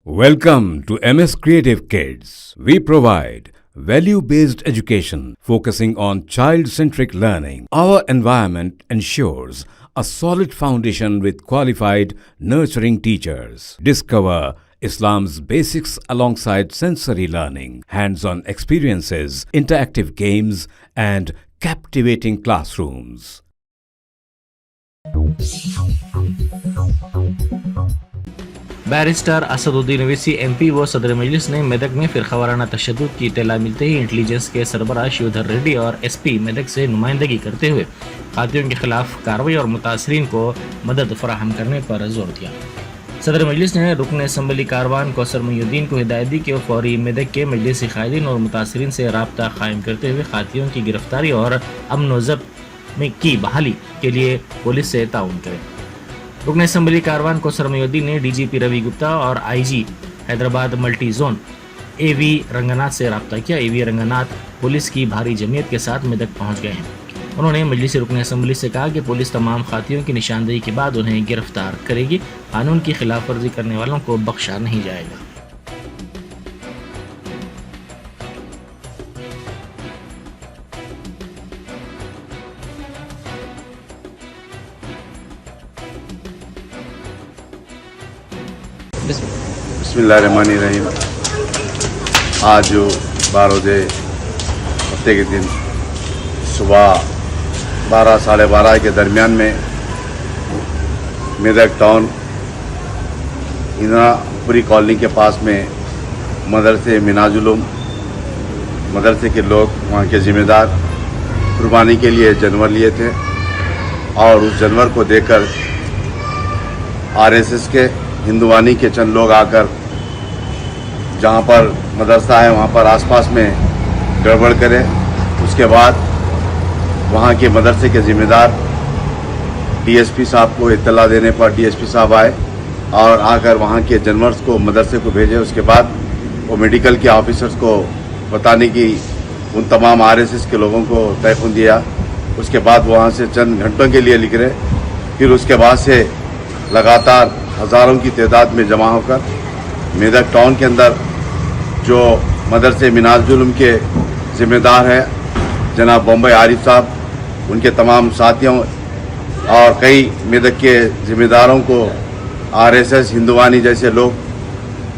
Welcome to MS Creative Kids. We provide value-based education focusing on child-centric learning. Our environment ensures a solid foundation with qualified, nurturing teachers. Discover Islam's basics alongside sensory learning, hands-on experiences, interactive games, and captivating classrooms. Barrister Asaduddin Owaisi MP व सदर मजलिस ने मेदक में फिरका वाराना तशद्दुद की इत्तला मिलते ही intelligence के सरबराह शिवधर रेड्डी और SP Medak से नुमाइंदगी करते हुए खातियों के खिलाफ कार्रवाई और मुतासरीन को मदद फराहम करने पर जोर दिया। सदर मजलिस ने रुकन असम्बली कारवान कौसर मुहिउद्दीन को हिदायत दी कि वो फौरी मेदक के मजलिसी कायदीन और मुतासरीन से राब्ता कायम करते हुए खातियों की गिरफ्तारी और अमन व ज़ब्त में की बहाली के लिए पुलिस से ताउन करें। रुकन असम्बली कारवान कौसर मुहिउद्दीन ने DGP रवि गुप्ता और IG Hyderabad multi zone AV Ranganath से रब्ता किया। AV रंगनाथ पुलिस की भारी जमीयत के साथ मेदक पहुंच गए हैं। उन्होंने मजलिस रुकन असम्बली से कहा कि पुलिस तमाम खातियों की निशानदेही के बाद उन्हें गिरफ्तार करेगी। कानून की खिलाफ वर्जी करने वालों को बख्शा नहीं जाएगा। बिस्मिल्लाहिर्रहमानिर्रहीम। आज जो 12 रोज़े हफ्ते के दिन सुबह 12 साढ़े 12 के दरमियान में मेदक टाउन इंदिरापुरी कॉलोनी के पास में मदरसे मिनाजुलूम मदरसे के लोग वहाँ के ज़िम्मेदार कुर्बानी के लिए जानवर लिए थे और उस जानवर को देखकर RSS के हिंदुवानी के चंद लोग आकर जहाँ पर मदरसा है वहाँ पर आसपास में गड़बड़ करे। उसके बाद वहाँ के मदरसे के ज़िम्मेदार DSP साहब को इत्तला देने पर DSP साहब आए और आकर वहाँ के जानवर्स को मदरसे को भेजे। उसके बाद वो मेडिकल के ऑफिसर्स को बताने की उन तमाम RSS के लोगों को तयफुन दिया। उसके बाद वहाँ से चंद घंटों के लिए निकले। फिर उसके बाद से लगातार हज़ारों की तादाद में जमा होकर मेदक टाउन के अंदर जो मदरसे मिनाजुलूम के ज़िम्मेदार हैं जनाब बम्बई आरिफ साहब, उनके तमाम साथियों और कई मेदक के ज़िम्मेदारों को RSS हिंदुवानी जैसे लोग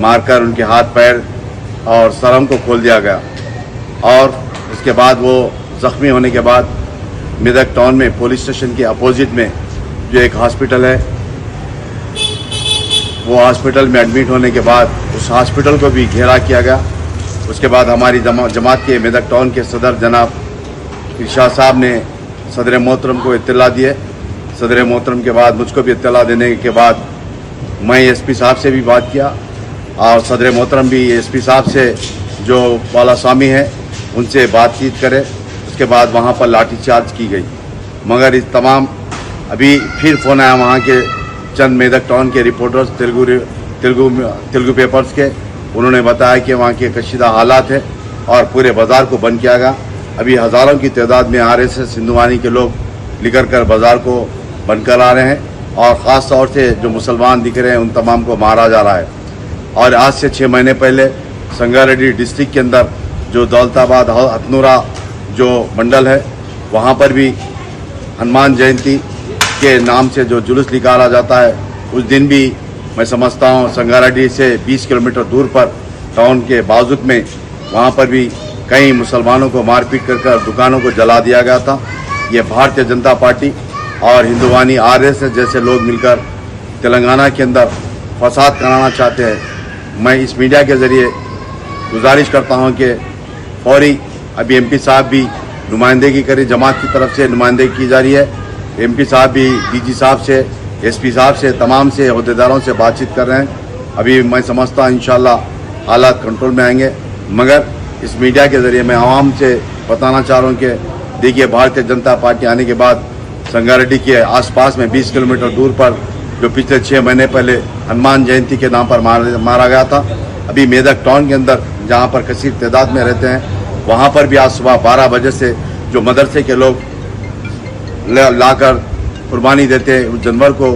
मारकर उनके हाथ पैर और सरम को खोल दिया गया। और उसके बाद वो ज़ख्मी होने के बाद मेदक टाउन में पुलिस स्टेशन के अपोजिट में जो एक हॉस्पिटल है, वो हॉस्पिटल में एडमिट होने के बाद उस हॉस्पिटल को भी घेरा किया गया। उसके बाद हमारी जमात के मेदक टाउन के सदर जनाब इरशाद साहब ने सदर मोहतरम को इत्तला दिए। सदर मोहतरम के बाद मुझको भी इत्तला देने के बाद मैं SP साहब से भी बात किया और सदर मोहतरम भी SP साहब से जो बाला स्वामी है उनसे बातचीत करे। उसके बाद वहाँ पर लाठीचार्ज की गई। मगर इस तमाम अभी फिर फ़ोन आया वहाँ के चंद मेदक टाउन के रिपोर्टर्स तेलुगु पेपर्स के, उन्होंने बताया कि वहाँ के कशीदा हालात है और पूरे बाज़ार को बंद किया गया। अभी हज़ारों की तादाद में RSS हिंदुवानी के लोग निकल कर बाज़ार को बंद करा रहे हैं और ख़ास तौर से जो मुसलमान दिख रहे हैं उन तमाम को मारा जा रहा है। और आज से 6 महीने पहले संगारेड्डी डिस्ट्रिक्ट के अंदर जो दौलताबाद हथनूरा जो मंडल है वहाँ पर भी हनुमान जयंती के नाम से जो जुलूस निकाला जाता है, उस दिन भी मैं समझता हूँ संगारेड्डी से 20 किलोमीटर दूर पर टाउन के बाजुक में वहाँ पर भी कई मुसलमानों को मारपीट कर दुकानों को जला दिया गया था। ये भारतीय जनता पार्टी और हिंदुवानी RSS जैसे लोग मिलकर तेलंगाना के अंदर फसाद कराना चाहते हैं। मैं इस मीडिया के ज़रिए गुजारिश करता हूँ कि फौरी अभी MP साहब भी नुमाइंदगी करी, जमात की तरफ से नुमाइंदगी की जा रही है। MP साहब भी DG साहब से SP साहब से तमाम से अहदेदारों से बातचीत कर रहे हैं। अभी मैं समझता हूँ इंशाल्लाह हालात कंट्रोल में आएंगे। मगर इस मीडिया के ज़रिए मैं आवाम से बताना चाह रहा हूँ कि देखिए भारतीय जनता पार्टी आने के बाद संगारेड्डी के आसपास में 20 किलोमीटर दूर पर जो पिछले 6 महीने पहले हनुमान जयंती के नाम पर मारा गया था, अभी मेदक टाउन के अंदर जहाँ पर कसीर तादाद में रहते हैं वहाँ पर भी आज सुबह 12 बजे से जो मदरसे के लोग लाकर कुर्बानी देते हैं उस जानवर को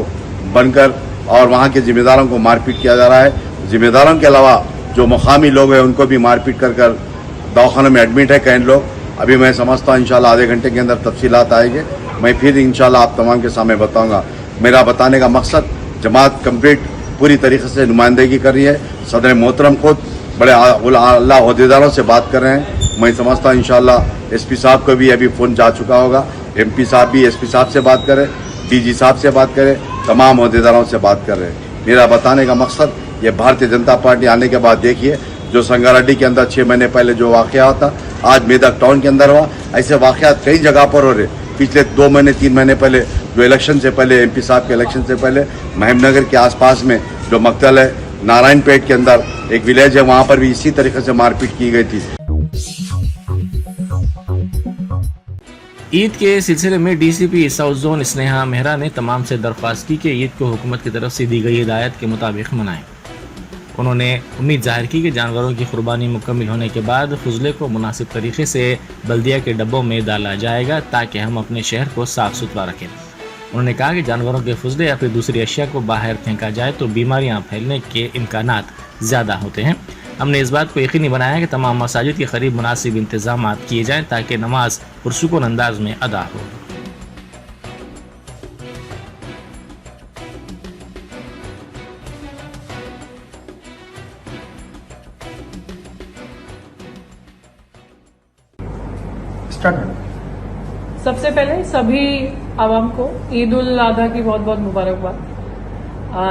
बनकर और वहाँ के ज़िम्मेदारों को मारपीट किया जा रहा है। जिम्मेदारों के अलावा जो मुकामी लोग हैं उनको भी मारपीट कर दवाखानों में एडमिट है कई लोग। अभी मैं समझता हूँ इंशाल्लाह आधे घंटे के अंदर तफसीलात आएंगे, मैं फिर इंशाल्लाह आप तमाम के सामने बताऊंगा। मेरा बताने का मकसद, जमात कंप्लीट पूरी तरीके से नुमाइंदगी कर रही है। सदर मोहतरम खुद बड़े अल्लाह ओहदेदारों से बात कर रहे हैं। मैं समझता हूँ इंशाल्लाह एसपी साहब को भी अभी फ़ोन जा चुका होगा, एमपी साहब भी एसपी साहब से बात करें, डीजी साहब से बात करें, तमाम ओहदेदारों से बात कर रहे हैं। मेरा बताने का मकसद, ये भारतीय जनता पार्टी आने के बाद देखिए जो संगारेड्डी के अंदर 6 महीने पहले जो वाक़या होता, आज मेदक टाउन के अंदर हुआ, ऐसे वाक़यात कई जगह पर हो रहे। पिछले 2 महीने 3 महीने पहले जो इलेक्शन से पहले, एमपी साहब के इलेक्शन से पहले महमनगर के आसपास में जो मकतल है, नारायणपेट के अंदर एक विलेज है, वहाँ पर भी इसी तरीके से मारपीट की गई थी। ईद के सिलसिले में DCP south zone Sneha Mehra ने तमाम से दरख्वास्त की कि ईद को हुकूमत की तरफ से दी गई हिदायत के मुताबिक मनाएं। उन्होंने उम्मीद जाहिर की कि जानवरों की कुर्बानी मुकम्मल होने के बाद फजले को मुनासिब तरीके से बल्दिया के डब्बों में डाला जाएगा ताकि हम अपने शहर को साफ सुथरा रखें। उन्होंने कहा कि जानवरों के फजले या फिर दूसरी अशिया को बाहर फेंका जाए तो बीमारियां फैलने के इम्कानात ज़्यादा होते हैं। हमने इस बात को यकीनी बनाया कि तमाम मसाजिद के करीब मुनासिब इंतजाम किए जाएँ ताकि नमाज पुरसुकून अंदाज में अदा हो। सबसे पहले सभी आवाम को ईद उल अजहा की बहुत बहुत मुबारकबाद।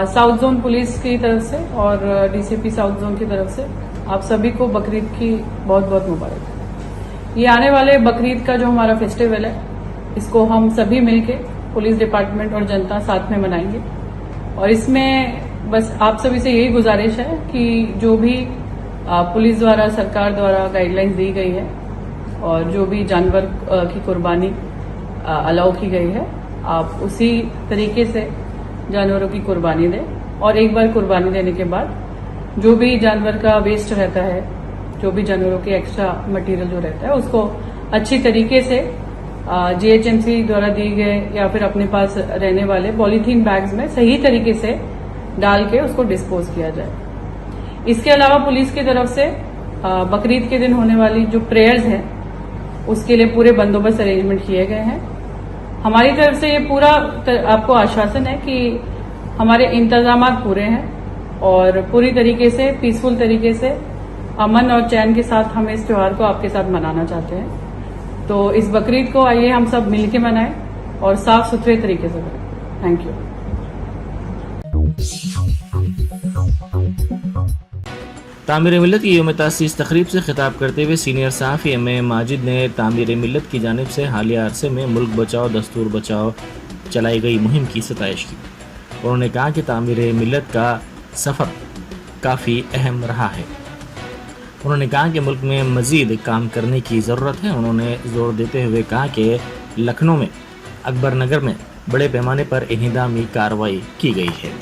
साउथ जोन पुलिस की तरफ से और डीसीपी साउथ जोन की तरफ से आप सभी को बकरीद की बहुत बहुत मुबारक। ये आने वाले बकरीद का जो हमारा फेस्टिवल है, इसको हम सभी मिलके पुलिस डिपार्टमेंट और जनता साथ में मनाएंगे। और इसमें बस आप सभी से यही गुजारिश है कि जो भी पुलिस द्वारा, सरकार द्वारा गाइडलाइंस दी गई है और जो भी जानवर की कुर्बानी अलाउ की गई है, आप उसी तरीके से जानवरों की कुर्बानी दें। और एक बार कुर्बानी देने के बाद जो भी जानवर का वेस्ट रहता है, जो भी जानवरों के एक्स्ट्रा मटेरियल जो रहता है, उसको अच्छी तरीके से जीएचएमसी द्वारा दी गए या फिर अपने पास रहने वाले पॉलीथीन बैग्स में सही तरीके से डाल के उसको डिस्पोज किया जाए। इसके अलावा पुलिस की तरफ से बकरीद के दिन होने वाली जो प्रेयर्स हैं, उसके लिए पूरे बंदोबस्त अरेंजमेंट किए गए हैं। हमारी तरफ से ये पूरा आपको आश्वासन है कि हमारे इंतजामात पूरे हैं और पूरी तरीके से, पीसफुल तरीके से, अमन और चैन के साथ हम इस त्योहार को आपके साथ मनाना चाहते हैं। तो इस बकरीद को आइए हम सब मिलके मनाएं और साफ सुथरे तरीके से करें। Thank you. तामीर मिल्लत की यौम तासीस तकरीब से खिताब करते हुए सीनियर सहाफ़ी एम.ए. माजिद ने तामीर मिल्लत की जानिब से हालिया अरसे में मुल्क बचाओ दस्तूर बचाओ चलाई गई मुहिम की सताइश की। उन्होंने कहा कि तामीर मिल्लत का सफ़र काफ़ी अहम रहा है। उन्होंने कहा कि मुल्क में मज़ीद काम करने की ज़रूरत है। उन्होंने ज़ोर देते हुए कहा कि लखनऊ में अकबर नगर में बड़े पैमाने पर इंहिदामी कार्रवाई की गई है।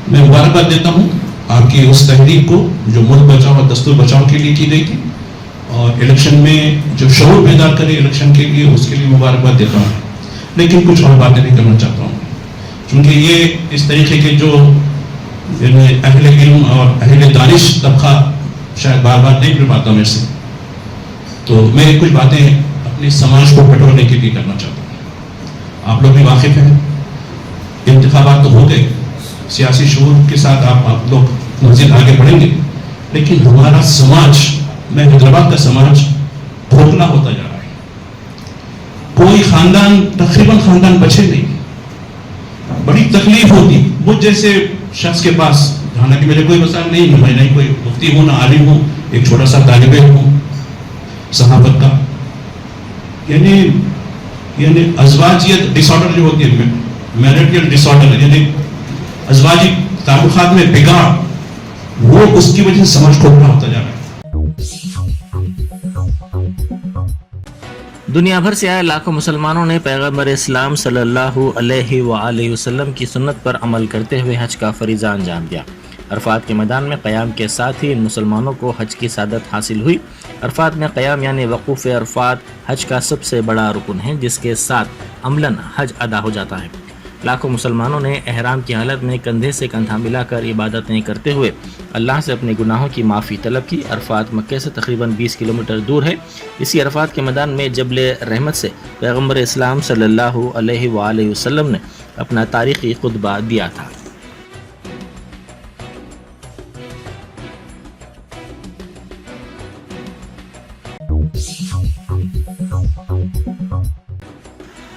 मैं मुबारकबाद देता हूँ आपकी उस तहरीक को जो मुल्क बचाओ और दस्तूर बचाओ के लिए की गई थी, और इलेक्शन में जो शऊर पैदा करे इलेक्शन के लिए, उसके लिए मुबारकबाद देता हूँ। लेकिन कुछ और बातें भी करना चाहता हूँ, क्योंकि ये इस तरीके के जो अहले इल्म और अहले दानिश तबका शायद बार बार नहीं मिल पाता मेरे से, तो मैं कुछ बातें अपने समाज को बटोरने के लिए करना चाहता हूँ। आप लोग भी वाकिफ हैं, इंतखाबात तो हो गए, सियासी शऊर के साथ आप लोग मज़ीद आगे बढ़ेंगे, लेकिन हमारा समाज, मैं हैदराबाद का समाज खोखला होता जा रहा है। कोई खानदान, तकरीबन खानदान बचे नहीं। बड़ी तकलीफ होती मुझ जैसे शख्स के पास, हालांकि मेरे कोई मसाल नहीं, मैं नहीं कोई मुफ्ती हूँ, ना आलिम हूँ, एक छोटा सा तालिब इल्म हूँ सहाफत का। यानी अज़वाजियत डिसऑर्डर जो होती है, मैरिटल डिसऑर्डर, यानी अज़वाजी ताल्लुकात में बिगाड़, वो उसकी वजह से समझ खोखला होता जा रहा है। दुनिया भर से आए लाखों मुसलमानों ने पैगम्बर इस्लाम सल्लल्लाहु अलैहि वसल्लम की सुन्नत पर अमल करते हुए हज का फरीज़ा अंजाम दिया। अरफात के मैदान में क़याम के साथ ही इन मुसलमानों को हज की सादत हासिल हुई। अरफात में क़याम यानी वक़ूफ़ अरफात हज का सबसे बड़ा रुकन है, जिसके साथ अमलन हज अदा हो जाता है। लाखों मुसलमानों ने एहराम की हालत में कंधे से कंधा मिलाकर इबादतें करते हुए अल्लाह से अपने गुनाहों की माफ़ी तलब की। अरफात मक्के से तकरीबन 20 किलोमीटर दूर है। इसी अरफात के मैदान में जबल रहमत से पैगम्बर इस्लाम सल्लल्लाहु अलैहि वसल्लम ने अपना तारीख़ी खुतबा दिया था।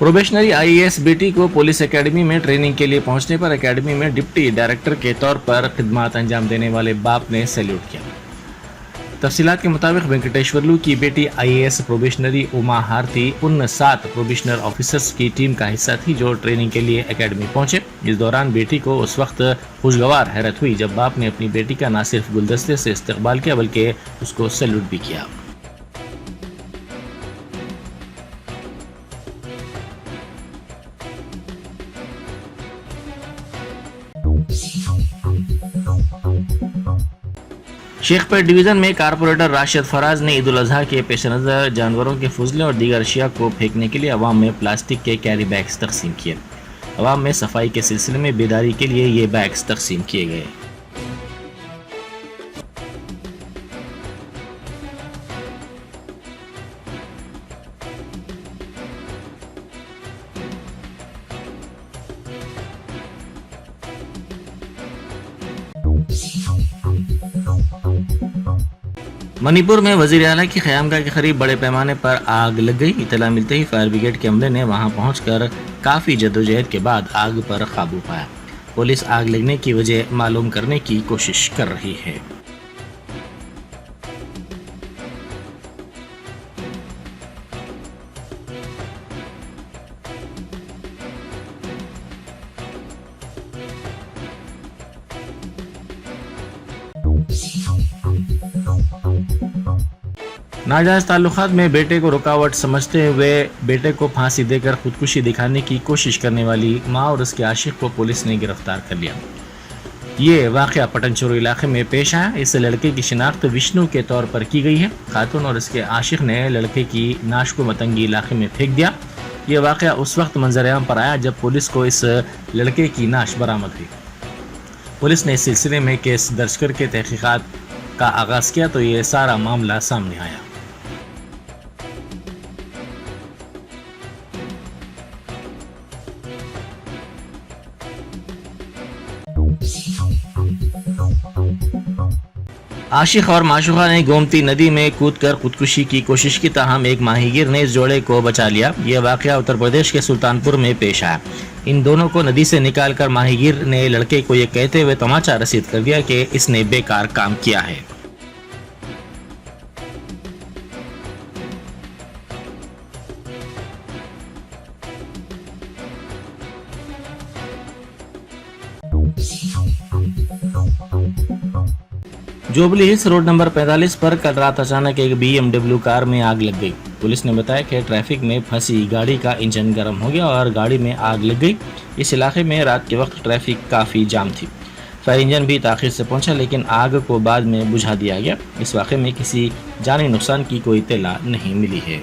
प्रोबेशनरी आईएएस बेटी को पुलिस एकेडमी में ट्रेनिंग के लिए पहुंचने पर एकेडमी में डिप्टी डायरेक्टर के तौर पर खिदमत अंजाम देने वाले बाप ने सैल्यूट किया। तफसीलात के मुताबिक वेंकटेश्वरलू की बेटी आईएएस प्रोबेशनरी उमा हारती उन 7 प्रोबेशनर ऑफिसर्स की टीम का हिस्सा थी जो ट्रेनिंग के लिए एकेडमी पहुंचे। इस दौरान बेटी को उस वक्त खुशगवार हैरत हुई जब बाप ने अपनी बेटी का न सिर्फ गुलदस्ते से इस्तकबाल किया बल्कि उसको सैल्यूट भी किया। शेखपेट डिवीजन में कारपोरेटर राशिद फराज ने ईद उल अजहा के पेश नज़र जानवरों के फुजले और दीगर अशिया को फेंकने के लिए अवाम में प्लास्टिक के कैरी बैग्स तकसीम किए। अवाम में सफाई के सिलसिले में बेदारी के लिए ये बैग्स तकसीम किए गए। मणिपुर में वजीर आला की ख़यामगाह के करीब बड़े पैमाने पर आग लग गई। इतला मिलते ही फायर ब्रिगेड के अमले ने वहां पहुंचकर काफ़ी जद्दोजहद के बाद आग पर काबू पाया। पुलिस आग लगने की वजह मालूम करने की कोशिश कर रही है। नाजायज ताल्लुकात में बेटे को रुकावट समझते हुए बेटे को फांसी देकर खुदकुशी दिखाने की कोशिश करने वाली मां और उसके आशिक को पुलिस ने गिरफ्तार कर लिया। ये वाक़या पटनचोरू इलाके में पेश आया। इस लड़के की शिनाख्त विष्णु के तौर पर की गई है। खातून और इसके आशिक ने लड़के की नाश को मतंगी इलाके में फेंक दिया। ये वाक़या उस वक्त मंजर-ए-आम पर आया जब पुलिस को इस लड़के की नाश बरामद हुई। पुलिस ने इस सिलसिले में केस दर्ज करके तहकीकात का आगाज़ किया तो ये सारा मामला सामने आया। आशिक और माशूका ने गोमती नदी में कूदकर खुदकुशी की कोशिश की, ताहम एक माहीगीर ने इस जोड़े को बचा लिया। यह वाक़या उत्तर प्रदेश के सुल्तानपुर में पेश आया। इन दोनों को नदी से निकालकर माहीगीर ने लड़के को यह कहते हुए तमाचा रसीद कर दिया कि इसने बेकार काम किया है। जोबली हिल्स रोड नंबर 45 पर कल रात अचानक एक BMW कार में आग लग गई। पुलिस ने बताया कि ट्रैफिक में फंसी गाड़ी का इंजन गर्म हो गया और गाड़ी में आग लग गई। इस इलाके में रात के वक्त ट्रैफिक काफ़ी जाम थी। फायर इंजन भी ताख़ीर से पहुंचा लेकिन आग को बाद में बुझा दिया गया। इस वाक़े में किसी जानी नुकसान की कोई इत्तला नहीं मिली है।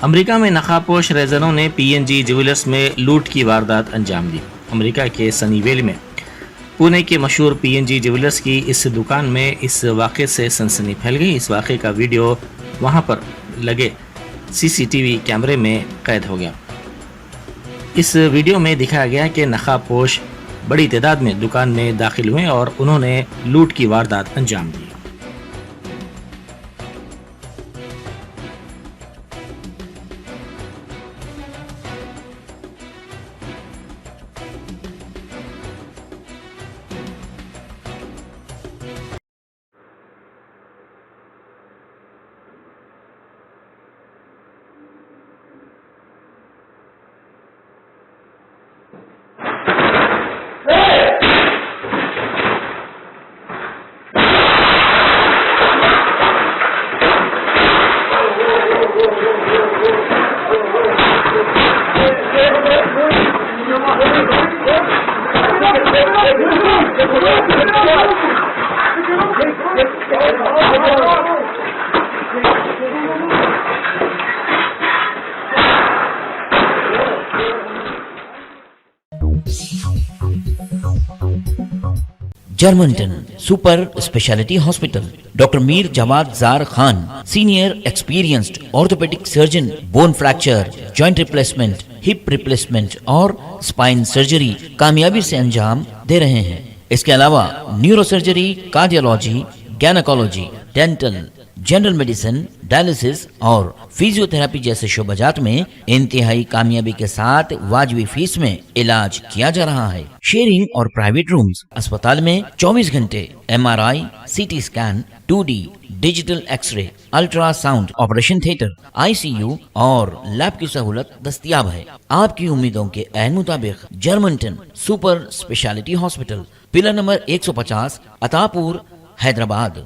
अमेरिका में नकाबपोश रेजरों ने PNG ज्वेलर्स में लूट की वारदात अंजाम दी। अमेरिका के सनीवेल में पुणे के मशहूर PNG ज्वेलर्स की इस दुकान में इस वाक़े से सनसनी फैल गई। इस वाक़े का वीडियो वहां पर लगे CCTV कैमरे में कैद हो गया। इस वीडियो में दिखाया गया कि नकाबपोश बड़ी तादाद में दुकान में दाखिल हुए और उन्होंने लूट की वारदात अंजाम दी। Germantown super speciality hospital, doctor Mir Jawad Zar Khan, senior experienced orthopaedic surgeon, bone fracture, joint replacement, hip replacement और स्पाइन सर्जरी कामयाबी से अंजाम दे रहे हैं। इसके अलावा neuro surgery, cardiology, gynaecology, dental, general medicine, dialysis और फिजियोथेरेपी जैसे शोबाजात में इंतहाई कामयाबी के साथ वाजबी फीस में इलाज किया जा रहा है। शेयरिंग और प्राइवेट रूम्स, अस्पताल में 24 घंटे MRI, CT scan, 2D digital xray, ultrasound, operation theatre, ICU और लैब की सहूलत दस्तयाब है। आपकी उम्मीदों के ऐन मुताबिक Germanten super speciality hospital, pillar number 150, Attapur, Hyderabad.